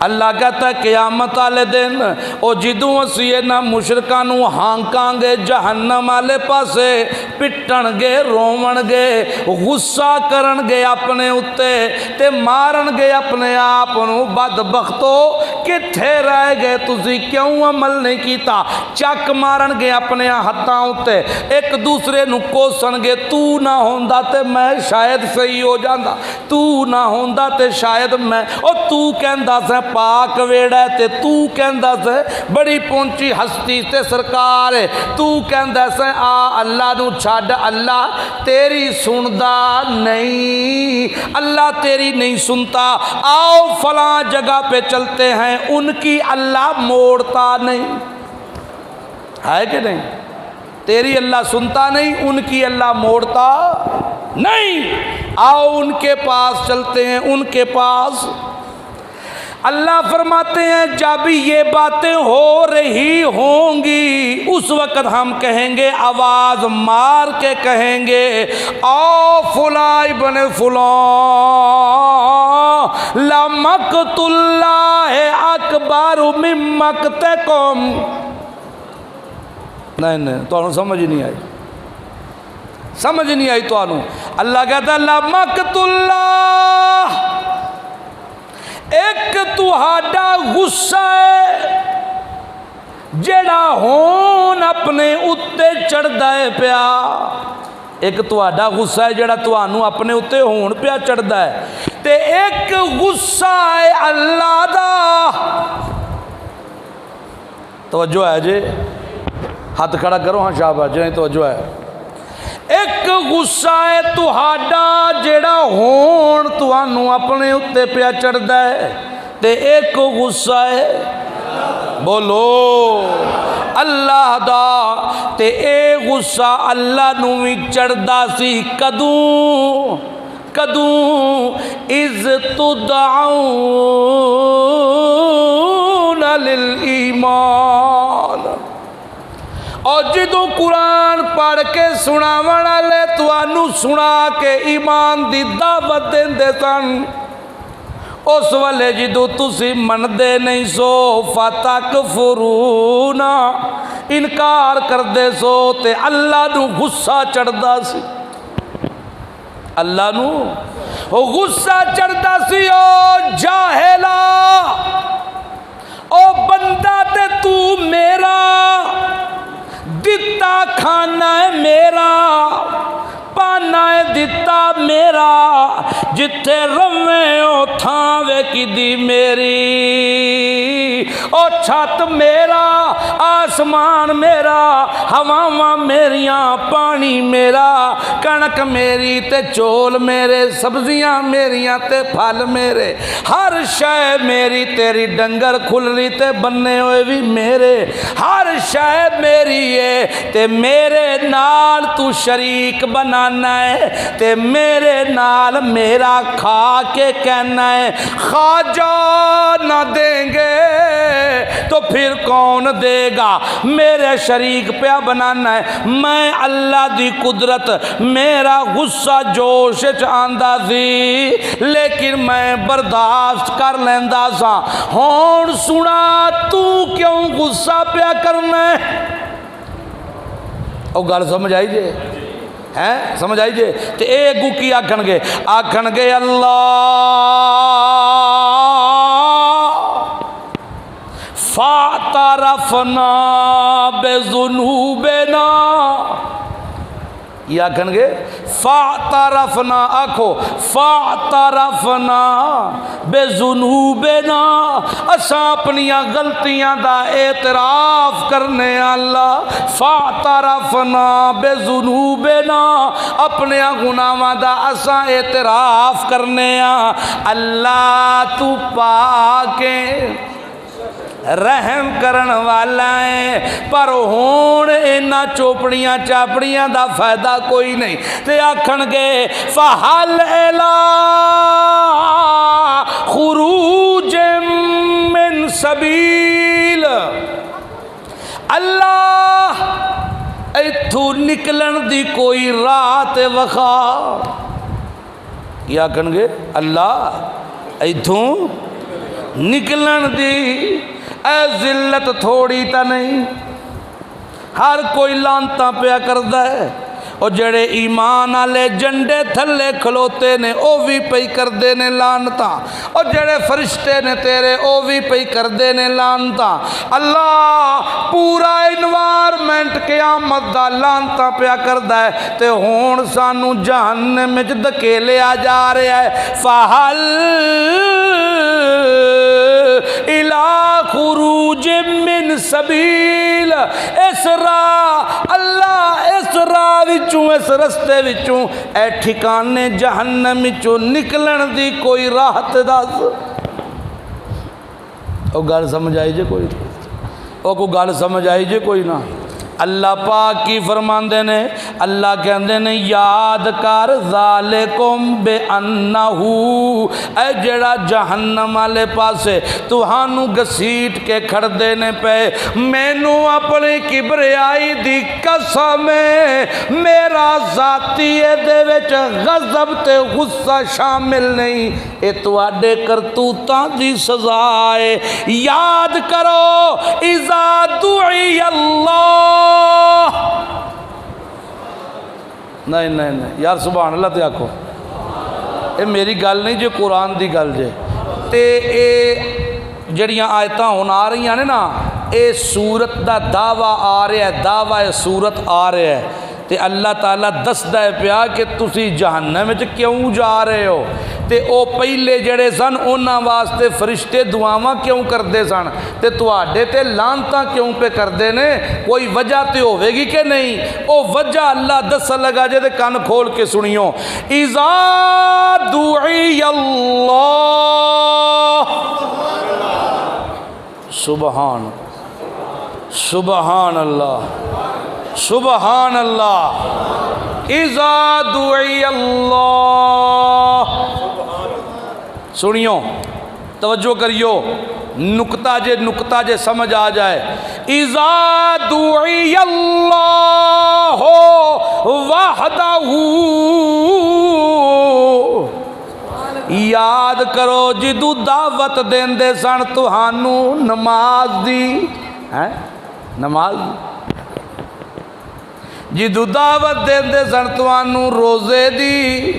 اللہ کہتا ہے قیامت والے دن او جدوں اسی نہ مشرکاں نو ہانکاں گے جہنم والے پاسے، پٹن گے، رون گے، غصہ کرن گے اپنے اتے تے مارن گے اپنے آپ نو، بدبختو کتھے رہ گئے تسی کیوں عمل نہیں کیتا، چک مارن گے اپنے ہتھاں اتے، ایک دوسرے نو کوسن گے، تو نہ ہوندا تے میں شاید صحیح ہو جاندا، تو نہ ہوندا تے شاید میں، او تو کہندا سے پاک ویڑا تے تو کہندا سے بڑی پہنچی ہستی تے سرکار ہے، تو کہندا سے آ اللہ نو چھڈ، اللہ تیری سندا نہیں، اللہ تیری نہیں سنتا، آؤ فلاں جگہ پہ چلتے ہیں، ان کی اللہ موڑتا نہیں ہے کہ نہیں؟ تیری اللہ سنتا نہیں، ان کی اللہ موڑتا نہیں، آؤ ان کے پاس چلتے ہیں، ان کے پاس۔ اللہ فرماتے ہیں جب یہ باتیں ہو رہی ہوں گی اس وقت ہم کہیں گے، آواز مار کے کہیں گے، او فلاں ابن فلاں لمقت اللہ اکبر من مقتکم، نہیں تو سمجھ نہیں آئی، سمجھ نہیں آئی تو اللہ کہتا ہے لمقت اللہ، ایک تہاڈا غصہ ہے جڑا ہون اپنے اتے چڑھدا ہے پیا، ایک تہاڈا غصہ ہے جڑا تانوں اپنے اتے ہون پیا چڑھدا ہے، تے ایک غصہ ہے اللہ دا۔ توجہ ہے جی، ہاتھ کھڑا کرو، ہاں شاباش جی، توجہ ہے۔ ایک غصہ ہے تہاڈا جڑا ہون تانوں اپنے اتے پیا چڑھدا ہے، تے ایک غصہ ہے بولو اللہ دا، تے اے غصہ اللہ نو وی چڑھدا سی کدوں اذ تدعون للایمان، اور جدوں قرآن پڑھ کے سناون والے تانوں سنا کے ایمان دی دعوت دیندے سن، اس والے جدو تسی مندے نہیں سو فتکفرون، انکار کردے سو، تے اللہ نو غصہ چڑھدا سی، اللہ نو غصہ چڑھدا سی۔ او جاہلا، او بندہ تے تو میرا، دتا کھانا ہے میرا، پانا ہے دتا میرا، جتھے رویں او تھاں ویکھی دی میری، او چھت میرا، آسمان میرا، ہواواں میریاں، پانی میرا، کنک میری تے چول میرے، سبزیاں میریاں تے پھل میرے، ہر شے میری، تیری ڈنگر کھلری تے بننے ہوئے بھی میرے، ہر شے میری ہے، تے میرے نال تو شریک بنانا ہے، تے میرے نال میرا کھا کے کہنا ہے خواجہ نہ دیں گے تو پھر کون دے گا، میرے شریک پہ بنانا ہے۔ میں اللہ دی قدرت، میرا غصہ جوش آندا سی، لیکن میں برداشت کر لیندا سا، ہون سنا تو کیوں غصہ پیا کرنا ہے؟ او گل سمجھ آئی جے ہیں، سمجھ آئی جے؟ تے اے گو کی آکھن گے اللہ فاعترفنا بذنوبنا، یہ آکھن گے فاعترفنا، آکھو فاعترفنا بذنوبنا، اساں اپنیاں غلطیاں دا اعتراف کرنے اللہ، فاعترفنا بذنوبنا، اپنے گناہاں دا اساں اعتراف کرنے اللہ تو پاکے رحم کرن والا ہے، پر ہون اینا چوپڑیاں چاپڑیاں دا فائدہ کوئی نہیں، تے آکھن گے فَحَلْ إِلَىٰ خُرُوجٍ مِّن سَبِيلٍ، اللہ ایتھو نکلن دی کوئی راہ تے وخا، کیا آکھن گے اللہ ایتھو نکلن دی، اے ذلت تھوڑی تا نہیں، ہر کوئی لانتاں پیا کردا ہے، اور جڑے ایمان والے جنڈے تھلے کھلوتے نے او بھی پئی کردے نے لانتاں، اور جڑے فرشتے نے تیرے او بھی پئی کردے نے لانتاں، اللہ پورا انوائرمنٹ قیامت دا لانتاں پیا کردا ہے، تے ہون سانو جہنم وچ دھکیلیا جا رہا ہے۔ فَحَلْ إِلَىٰ خُرُوجٍ مِّن سَبِيلٍ، اس راہ اللہ، اس راہ وچوں، اس رستے وچوں، اے ٹھکانے جہنم وچوں نکلن دی کوئی راہ تے دس۔ او گل سمجھ آئی جے کوئی؟ او کو گل سمجھ آئی جے کوئی نہ؟ اللہ پاک کی فرماندے نے، اللہ کہندے نے یاد کر ذالکم بے انہو، اے جڑا جہنم والے پاسے تہانوں گسیٹ کے کھڑدے نے پے، مینوں اپنی کبریائی دی قسم ہے، میرا ذاتی دے وچ غضب تے غصہ شامل نہیں، اے تواڈے کرتوتاں دی سزا ہے۔ یاد کرو اذا دعی اللہ نہیں نہیں نہیں یار سبحان اللہ تے آکھو، یہ میری گل نہیں جو قرآن دی گل جے تے اے جڑیاں آیتاں ہن آ رہی ہیں نا اے سورت دا دعویٰ آ رہا ہے، دعویٰ سورت آ رہا ہے تے اللہ تعالیٰ دسدا ہے پیا کہ تسی جہنم وچ کیوں جا رہے ہو، تے او پہلے جڑے سن انہاں واسطے فرشتے دعاواں کیوں کردے سن تے تواڈے تے لعنتاں کیوں پہ کردے نے، کوئی وجہ تے ہوے گی کہ نہیں؟ او وجہ اللہ دسن لگا جے تے کان کھول کے سنیو، اذا دعی اللہ، سبحان سبحان اللہ سبحان اللہ، اذا دعی اللہ، سنیو توجہ کریو، نکتہ جے سمجھ آ جائے، اذا دعی اللہ وحدہ، یاد کرو جدو دعوت دیندے سن تہانوں نماز دی، نماز جدو دعوت دیندے سن تہانوں روزے دی،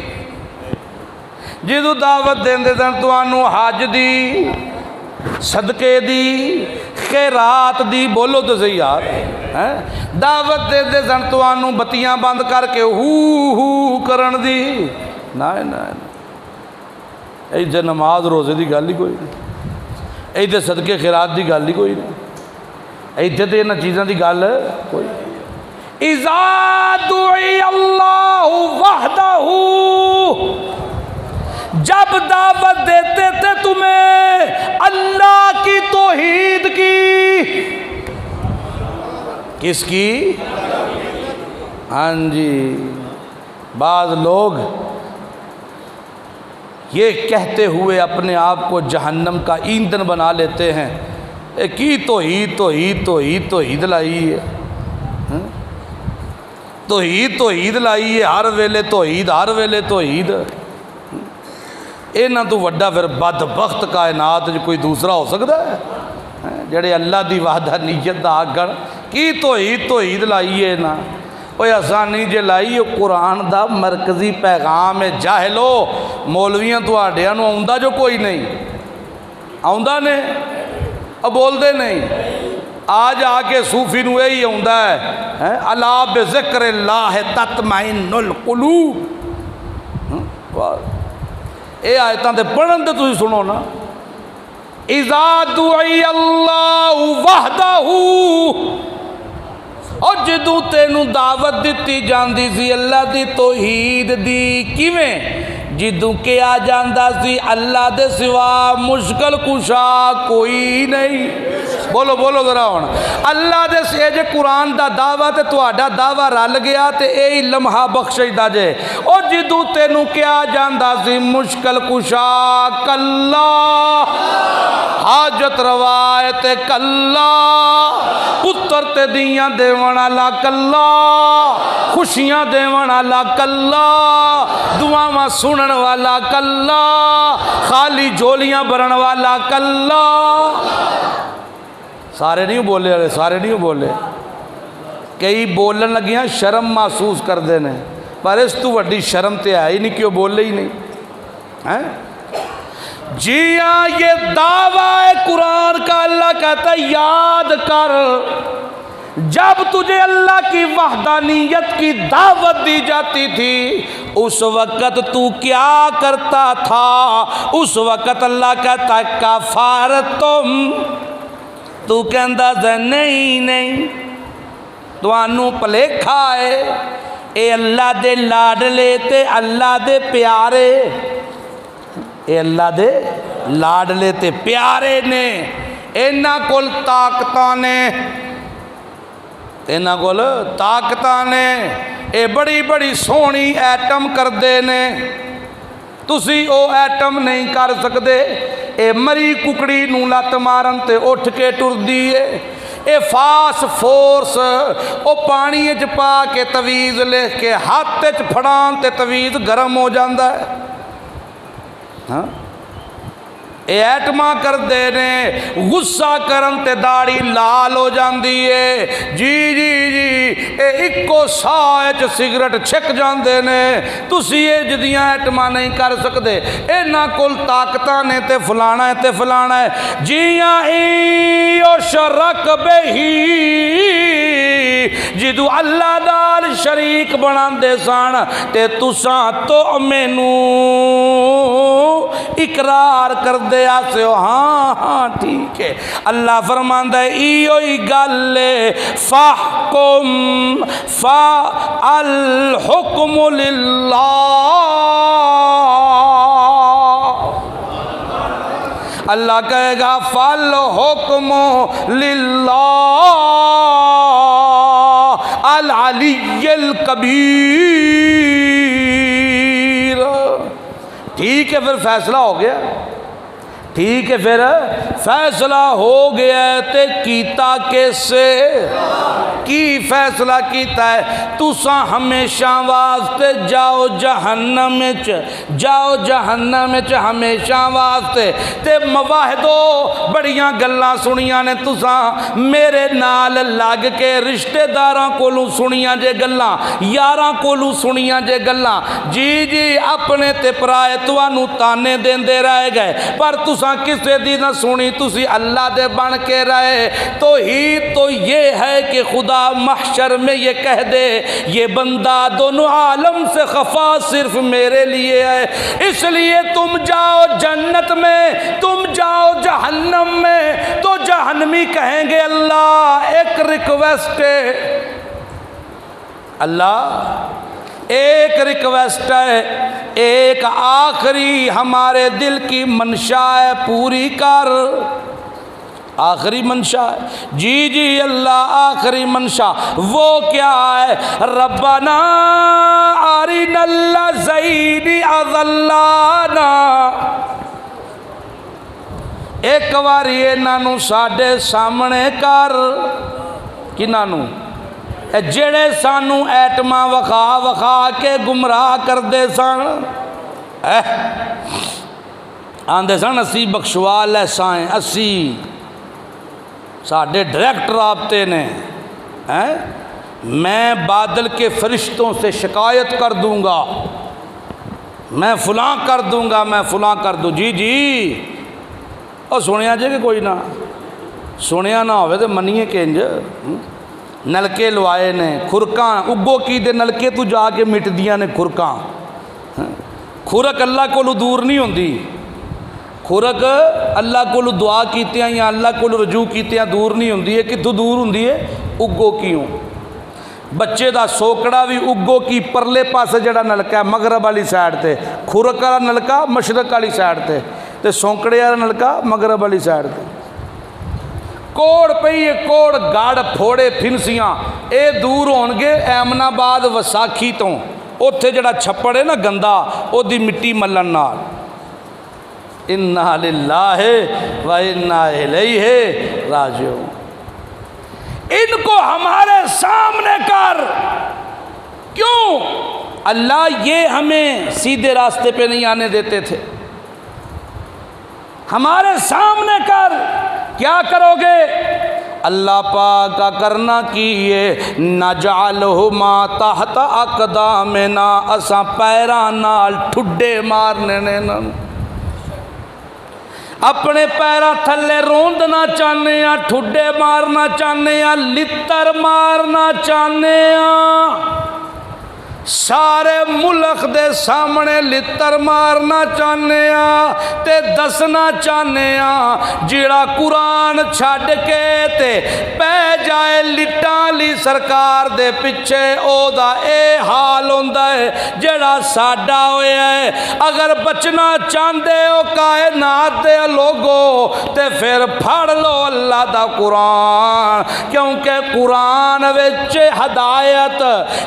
جدو دعوت دیندے سن تہانوں حج دی، صدقے دی، خیرات دی، بولو تو صحیح یار، دعوت دیندے سن تہانوں بتیاں بند کر کے ہو کرن دی، نہیں نہیں ایدھے نماز روزے دی گل ہی کوئی نہیں، ایدھے صدقے خیرات دی گل ہی کوئی نہیں، ایدھے تے انہاں چیزاں دی گل کوئی نہیں۔ اذا دعی اللہ وحدہ، جب دعوت دیتے تھے تمہیں اللہ کی توحید کی، کس کی؟ ہاں جی، بعض لوگ یہ کہتے ہوئے اپنے آپ کو جہنم کا ایندھن بنا لیتے ہیں، کی توحید توحید توحید توحید لائی ہے، توحید لائی ہے، ہر ویلے توحید، ہر ویلے توحید، اینا تو وڈا پھر بدبخت کائنات جو کوئی دوسرا ہو سکتا ہے جڑے اللہ دی وحدانیت دا آگن کی توحید لائی ہے نا، اوہ آسانی جے لائی ہے قرآن دا مرکزی پیغام ہے، جاہلو مولویاں تو آڈیاں نو آؤندہ جو کوئی نہیں، آؤندہ نے اب بول دے نہیں، آج آکے صوفی نو یہی آؤندہ ہے، الا بذکر اللہ تطمئن القلوب، اے آیتاں تے پڑھن تے تسی سنو نا، اذا دعی اللہ وحدہ، اور جدوں تینوں دعوت دیتی جاندی سی اللہ دی توحید دی، کیویں؟ جدوں کیا جاندہ سی اللہ دے سوا مشکل کشا کوئی نہیں، بولو بولو ذرا ہونا، اللہ دے سے جے قرآن دا دعویٰ تے تہاڈا دعویٰ رل گیا تے اے لمحہ بخشش دا جے، اور جدوں تینوں کیا جاندہ سی مشکل کشا کلا، حاجت روایت کلا، پتر تے دیاں دیوان والا کلا، خوشیاں دیوان والا کلا، دعاواں سنن والا کلا، خالی جھولیاں بھرن والا کلا، سارے نہیں بولے والے، سارے نہیں بولے، کئی بولن لگیاں شرم محسوس کر دینے، پر اس تو وڈی شرم تے آئی نہیں کیوں بولے ہی نہیں، جی ہاں یہ دعویٰ قرآن کا اللہ کہتا ہے یاد کر، جب تجھے اللہ کی وحدانیت کی دعوت دی جاتی تھی اس وقت تو کیا کرتا تھا؟ اس وقت اللہ کہتا ہے کفرتم، تو کہندہ ہے نہیں نہیں توانوں پلیکھا ہے، اے اللہ دے لاڈلے تے اللہ دے پیارے، اے اللہ دے لاڈلے تے پیارے نے، اینا کول طاقتاں نے، اینا کول طاقتاں نے، اے بڑی بڑی سونی ایٹم کر دے نے، تسی او ایٹم نہیں کر سکتے، اے مری ککڑی نو لت مارن تے اٹھ کے ٹر دیئے، اے فاس فورس او پانی اچ پا کے تویز لے کے ہاتھ اچ پھڑان تے تویز گرم ہو جاندہ ہے، اے ایٹما کردے نے غصہ کرن تے داڑھی لال ہو جاندی ہے جی جی جی اے اکو ساہ وچ سگرٹ چھک جاندے نے تسی اے جدیاں ایٹما نہیں کر سکدے انہاں کول طاقتاں نے تے فلانا ہے تے فلانا ہے جیاں ایو شرک بہی جدو اللہ دال شریک بناندے سان تے تساں تو مینوں اقرار کر دے آسے ہو ہاں ہاں ٹھیک ہے اللہ فرماندا ہے ایو ہی گل فاحکم فالحکم للہ اللہ کہے گا فالحکم للہ العلی الکبیر ٹھیک ہے پھر فیصلہ ہو گیا ٹھیک ہے پھر فیصلہ ہو گیا تے کیتا کیسے کی فیصلہ کیتا ہے تساں ہمیشہ واسطے جاؤ جہنم وچ ہمیشہ واسطے تے مواہدو بڑیاں گلاں سنیاں نے تساں میرے نال لگ کے رشتہ داراں کولوں سنیاں جے گلاں یاراں کولوں سنیاں جے گلاں جی جی اپنے تے پرائے تانوں تانے دیندے رہ گئے پر تساں کسے دی نہ سنی تسی اللہ دے بن کے رہے تو ہی تو یہ ہے کہ خدا محشر میں یہ کہہ دے یہ بندہ دونوں عالم سے خفا صرف میرے لیے ہے اس لیے تم جاؤ جنت میں تم جاؤ جہنم میں تو جہنمی کہیں گے اللہ ایک ریکویسٹ ہے اللہ ایک ریکویسٹ ہے ایک آخری ہمارے دل کی منشا ہے پوری کر آخری منشا ہے جی جی اللہ آخری منشا وہ کیا ہے ربنا ارنا الذین اضلانا ایک واری انہاں ساڈے سامنے کر کنہاں نوں جڑے سانو ایٹما وکھا کے گمراہ کردے سن آندے سن اسی بخشوال ایسائیں اسی ساڈے ڈائریکٹ رابطے نے میں بادل کے فرشتوں سے شکایت کر دوں گا میں فلاں کر دوں گا میں فلاں کر دوں جی جی اور سنیا جے کہ کوئی نہ سنیا نہ ہوئے تو منیے کنج نلکے لوائے نے کھرکاں اگو کی دے نلکے تو جا کے مٹ دیاں نے کھرکاں کھرک اللہ کو دور نہیں ہوندی کھرک اللہ کو دعا کیتے ہیں یا اللہ کو رجوع کیتے ہیں دور نہیں ہوندی ہے کتوں دور ہوندی ہے اگو کیوں بچے دا سوکڑا بھی اگو کی پرلے پاسے جڑا نلکا ہے مغرب والی سائڈ تے کھرک والا نلکا مشرق والی سائڈ تے سونکڑے والا نلکا مغرب والی سائڈ تے کوڑ پئی کوڑ گاڑ پھوڑے پھنسیاں اے دور ہون گے ایمن آباد وساکھی تو اوتھے جڑا چھپڑ ہے نا گندا او دی مٹی ملن نال انا للہ و انا الیہ راجعون ان کو ہمارے سامنے کر کیوں اللہ یہ ہمیں سیدھے راستے پہ نہیں آنے دیتے تھے ہمارے سامنے کر کیا کرو گے اللہ پاک کا کرنا کیے نجعلہما تحت اقدامنا اساں پیراں نال ٹھڈے مارنے نے اپنے پیراں تھلے روندنا چاہنے ہیں ٹھڈے مارنا چاہنے ہیں لتر مارنا چاہنے ہیں سارے ملک دے سامنے لتر مارنا چاہنے ہیں تے دسنا چاہنے ہیں جڑا قرآن چھڑ کے تے پہ جائے لٹاں لی سرکار دے پچھے او دا اے حال ہوندا ہے جڑا ساڈا ہویا ہے اگر بچنا چاہندے ہو کائنات دے لوگو تے پھر پھڑ لو اللہ دا قرآن کیونکہ قرآن وچ ہدایت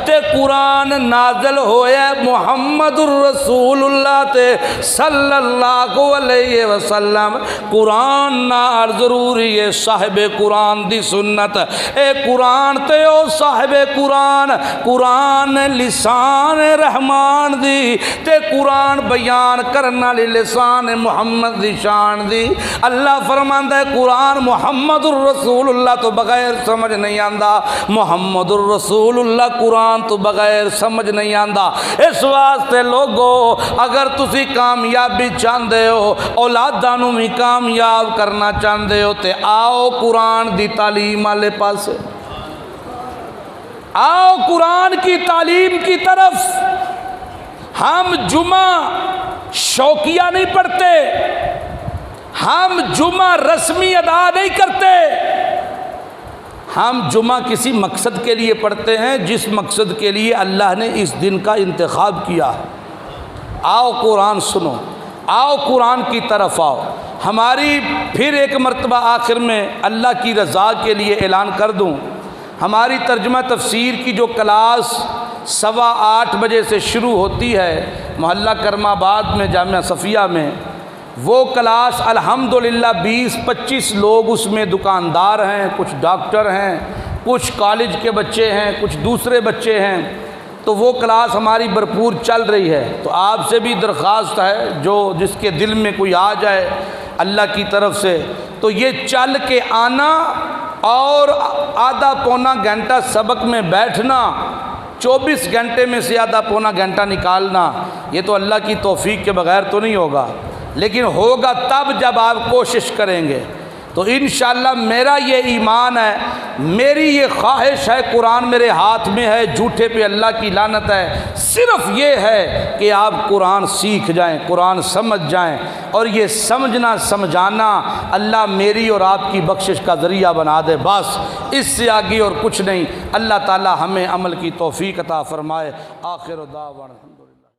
تے قرآن نازل ہویا محمد الرسول اللہ تے صلی اللہ علیہ وسلم، قرآن نال ضروری ہے صاحب قرآن دی سنت، اے قرآن تے او صاحب قرآن، قرآن لسان رحمان دی تے قرآن بیان کرنا لسان محمد دی شان دی۔ اللہ فرماندا ہے قرآن محمد الرسول اللہ تو بغیر سمجھ نہیں آندا، محمد الرسول اللہ قرآن تو بغیر سمجھ نہیں آندا۔ اس واسطے لوگو اگر تسی کامیابی چاہندے ہو، اولاداں نوں بھی کامیاب کرنا چاہندے ہو تے آؤ قرآن دی تعلیم والے پاسے، آؤ قرآن کی تعلیم کی طرف۔ ہم جمعہ شوقیہ نہیں پڑھتے، ہم جمعہ رسمی ادا نہیں کرتے، ہم جمعہ کسی مقصد کے لیے پڑھتے ہیں جس مقصد کے لیے اللہ نے اس دن کا انتخاب کیا ہے۔ آؤ قرآن سنو، آؤ قرآن کی طرف آؤ۔ ہماری پھر ایک مرتبہ آخر میں اللہ کی رضا کے لیے اعلان کر دوں، ہماری ترجمہ تفسیر کی جو کلاس 8:15 بجے سے شروع ہوتی ہے محلہ کرم آباد میں جامعہ صفیہ میں، وہ کلاس الحمدللہ 20-25 لوگ اس میں دکاندار ہیں، کچھ ڈاکٹر ہیں، کچھ کالج کے بچے ہیں، کچھ دوسرے بچے ہیں، تو وہ کلاس ہماری بھرپور چل رہی ہے۔ تو آپ سے بھی درخواست ہے جو جس کے دل میں کوئی آ جائے اللہ کی طرف سے، تو یہ چل کے آنا اور آدھا پونا گھنٹہ سبق میں بیٹھنا، 24 گھنٹے میں سے آدھا پونا گھنٹہ نکالنا، یہ تو اللہ کی توفیق کے بغیر تو نہیں ہوگا، لیکن ہوگا تب جب آپ کوشش کریں گے۔ تو انشاءاللہ میرا یہ ایمان ہے، میری یہ خواہش ہے، قرآن میرے ہاتھ میں ہے، جھوٹے پہ اللہ کی لعنت ہے، صرف یہ ہے کہ آپ قرآن سیکھ جائیں، قرآن سمجھ جائیں، اور یہ سمجھنا سمجھانا اللہ میری اور آپ کی بخشش کا ذریعہ بنا دے، بس اس سے آگے اور کچھ نہیں۔ اللہ تعالی ہمیں عمل کی توفیق عطا فرمائے۔ آخر دعوانا